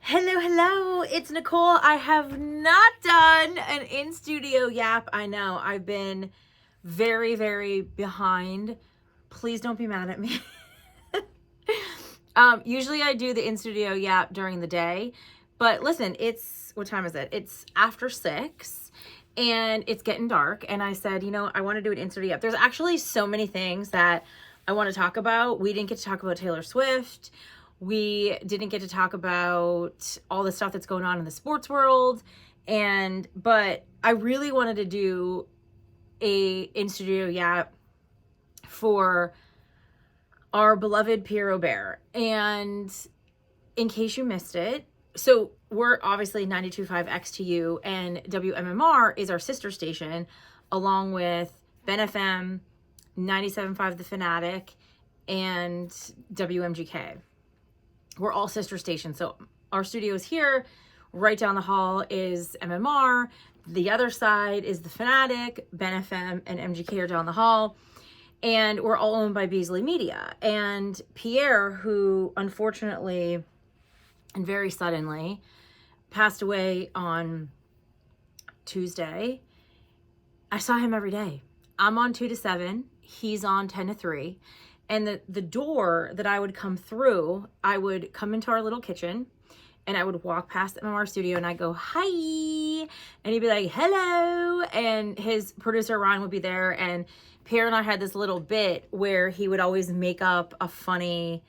Hello, hello, it's Nicole. I have not done an in-studio yap. I know, I've been very, very behind. Please don't be mad at me. Usually I do the in-studio yap during the day, but listen, what time is it? It's after 6 and it's getting dark. And I said, I want to do an in-studio yap. There's actually so many things that I want to talk about. We didn't get to talk about Taylor Swift. We didn't get to talk about all the stuff that's going on in the sports world. But I really wanted to do a in-studio yap for our beloved Pierre Robert. And in case you missed it, so we're obviously 92.5 XTU and WMMR is our sister station, along with Ben FM, 97.5 The Fanatic, and WMGK. We're all sister stations. So our studio is here. Right down the hall is MMR. The other side is The Fanatic, Ben FM, and MGK are down the hall. And we're all owned by Beasley Media. And Pierre, who unfortunately and very suddenly passed away on Tuesday, I saw him every day. I'm on 2 to 7. He's on 10 to 3. And the door that I would come through, I would come into our little kitchen and I would walk past the MMR studio and I'd go, hi. And he'd be like, hello. And his producer, Ryan, would be there. And Pierre and I had this little bit where he would always make up a funny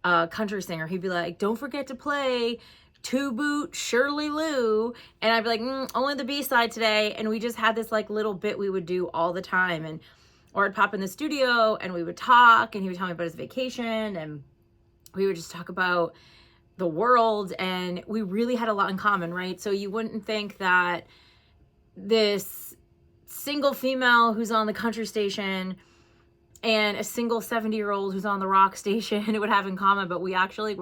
country singer. He'd be like, don't forget to play Two Boot Shirley Lou. And I'd be like, only the B-side today. And we just had this like little bit we would do all the time. Or I'd pop in the studio and we would talk and he would tell me about his vacation and we would just talk about the world, and we really had a lot in common, right? So you wouldn't think that this single female who's on the country station and a single 70-year-old who's on the rock station would have in common, but we actually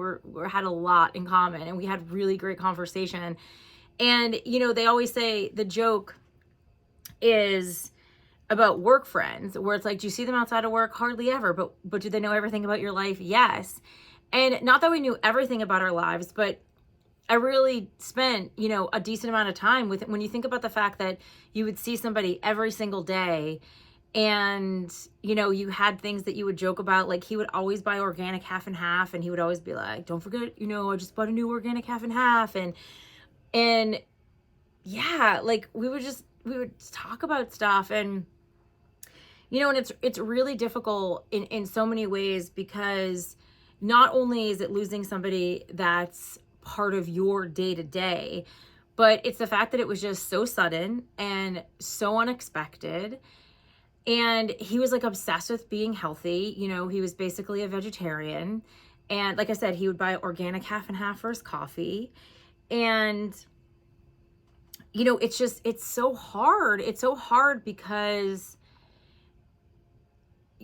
had a lot in common and we had really great conversation. And, they always say the joke is about work friends, where it's like, do you see them outside of work? Hardly ever. But do they know everything about your life? Yes. And not that we knew everything about our lives, but I really spent, a decent amount of time with it. When you think about the fact that you would see somebody every single day and, you had things that you would joke about, like he would always buy organic half and half. And he would always be like, don't forget, I just bought a new organic half and half. And yeah, like we would talk about stuff and, and it's really difficult in so many ways, because not only is it losing somebody that's part of your day to day, but it's the fact that it was just so sudden and so unexpected. And he was like obsessed with being healthy. He was basically a vegetarian. And like I said, he would buy organic half and half for his coffee. And, it's so hard. It's so hard because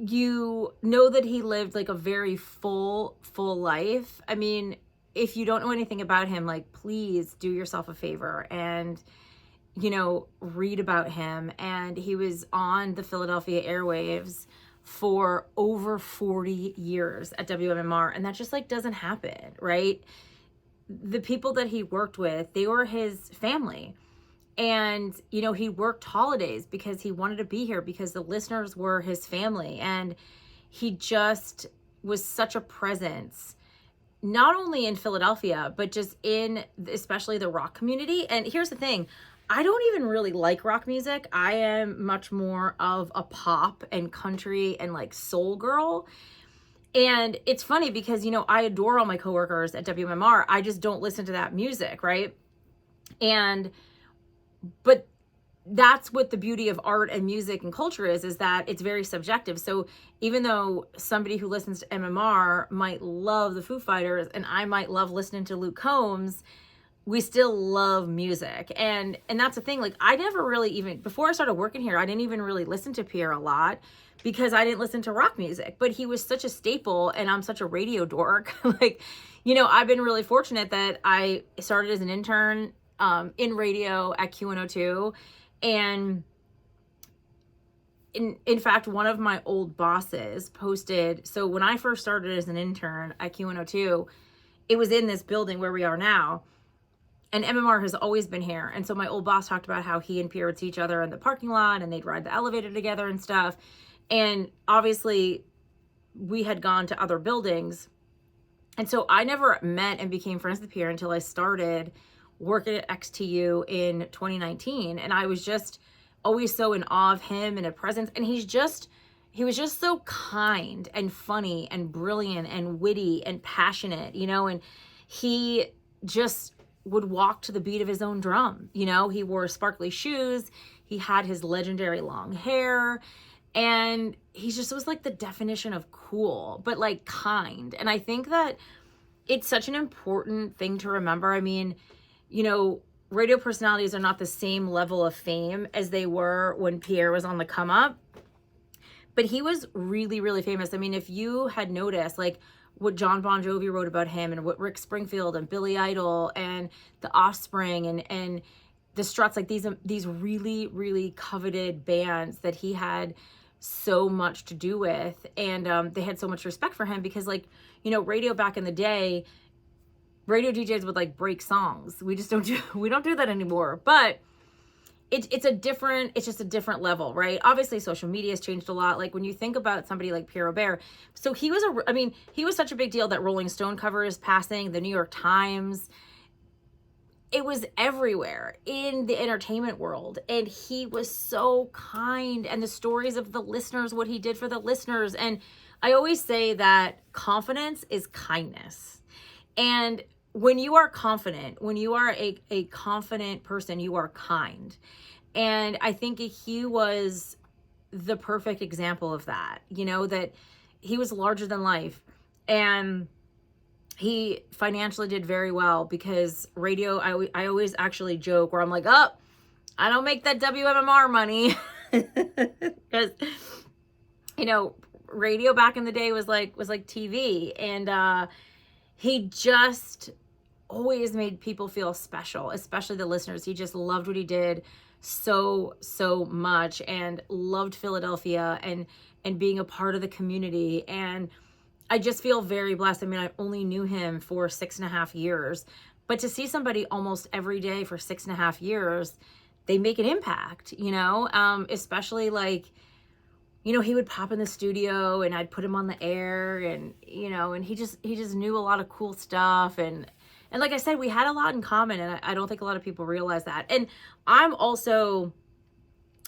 you know that he lived like a very full life. I mean, if you don't know anything about him, like, please do yourself a favor and, read about him. And he was on the Philadelphia airwaves for over 40 years at WMMR. And that just like doesn't happen, right? The people that he worked with, they were his family. And, he worked holidays because he wanted to be here because the listeners were his family. And he just was such a presence, not only in Philadelphia, but just in especially the rock community. And here's the thing. I don't even really like rock music. I am much more of a pop and country and like soul girl. And it's funny because, I adore all my coworkers at WMMR. I just don't listen to that music, right? But that's what the beauty of art and music and culture is that it's very subjective. So even though somebody who listens to MMR might love the Foo Fighters and I might love listening to Luke Combs, we still love music. And that's the thing. Like, I never really even, before I started working here, I didn't even really listen to Pierre a lot because I didn't listen to rock music. But he was such a staple and I'm such a radio dork. Like, I've been really fortunate that I started as an intern in radio at Q102. And in fact, one of my old bosses posted, so when I first started as an intern at Q102, it was in this building where we are now. And MMR has always been here. And so my old boss talked about how he and Pierre would see each other in the parking lot and they'd ride the elevator together and stuff. And obviously we had gone to other buildings. And so I never met and became friends with Pierre until I started working at XTU in 2019. And I was just always so in awe of him and a presence. And he was just so kind and funny and brilliant and witty and passionate, you know, and he just would walk to the beat of his own drum. You know, he wore sparkly shoes. He had his legendary long hair, and he just was like the definition of cool, but like kind. And I think that it's such an important thing to remember. I mean, you know, radio personalities are not the same level of fame as they were when Pierre was on the come up, but he was really, really famous. I mean, if you had noticed, like, what John Bon Jovi wrote about him and what Rick Springfield and Billy Idol and the Offspring and the Struts, like these really, really coveted bands that he had so much to do with. And they had so much respect for him because, like, you know, radio back in the day, radio DJs would like break songs. We don't do that anymore. But it's just a different level, right? Obviously social media has changed a lot. Like when you think about somebody like Pierre Robert, so he was such a big deal that Rolling Stone covered his passing, the New York Times, it was everywhere in the entertainment world. And he was so kind, and the stories of the listeners, what he did for the listeners. And I always say that confidence is kindness. And when you are confident, when you are a confident person, you are kind. And I think he was the perfect example of that, you know, that he was larger than life. And he financially did very well because radio, I always actually joke where I'm like, oh, I don't make that WMMR money. Because, you know, radio back in the day was like TV. And he just always made people feel special, especially the listeners. He just loved what he did so much, and loved Philadelphia and being a part of the community. And I just feel very blessed. I mean, I only knew him for 6.5 years, but to see somebody almost every day for 6.5 years, they make an impact, you know, especially like, you know, he would pop in the studio and I'd put him on the air, and, you know, and he just knew a lot of cool stuff. And like I said, we had a lot in common, and I don't think a lot of people realize that. And I'm also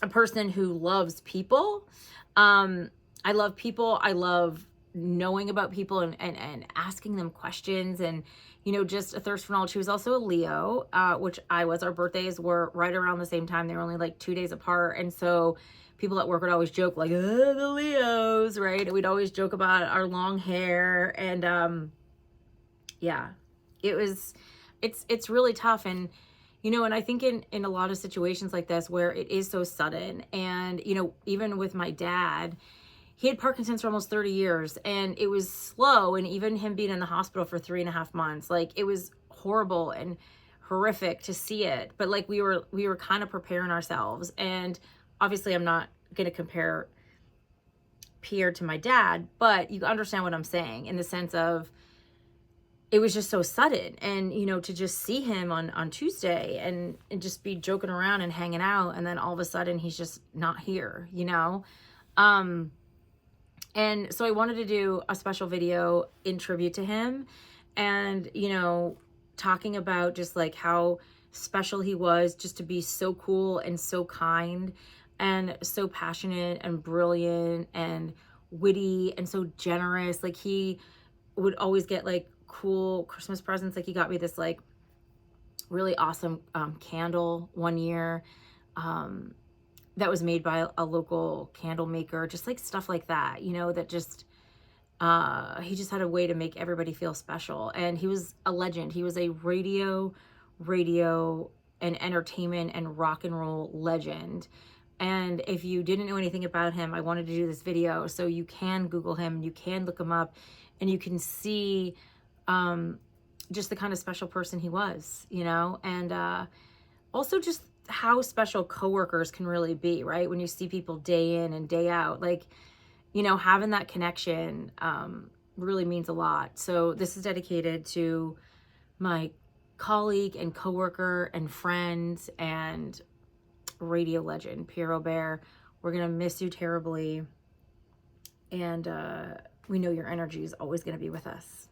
a person who loves people. I love people. I love knowing about people and asking them questions, and, you know, just a thirst for knowledge. He was also a Leo, which I was. Our birthdays were right around the same time. They were only like 2 days apart. And so people at work would always joke like, the Leos, right? And we'd always joke about our long hair. And yeah, it's really tough. And, you know, and I think in a lot of situations like this where it is so sudden, and, you know, even with my dad, he had Parkinson's for almost 30 years, and it was slow. And even him being in the hospital for 3.5 months, like, it was horrible and horrific to see it. But like, we were kind of preparing ourselves. And obviously I'm not going to compare Pierre to my dad, but you understand what I'm saying in the sense of, it was just so sudden. And, you know, to just see him on Tuesday and just be joking around and hanging out, and then all of a sudden he's just not here, you know? And so I wanted to do a special video in tribute to him, and, you know, talking about just like how special he was, just to be so cool and so kind and so passionate and brilliant and witty and so generous. Like, he would always get like cool Christmas presents. Like, he got me this like really awesome candle one year that was made by a local candle maker, just like stuff like that, you know, that just he just had a way to make everybody feel special. And he was a legend. He was a radio and entertainment and rock and roll legend. And if you didn't know anything about him, I wanted to do this video so you can Google him, you can look him up, and you can see just the kind of special person he was, you know. And also just how special coworkers can really be, right? When you see people day in and day out, like, you know, having that connection really means a lot. So this is dedicated to my colleague and coworker and friend and radio legend, Pierre Robert. We're going to miss you terribly. And we know your energy is always going to be with us.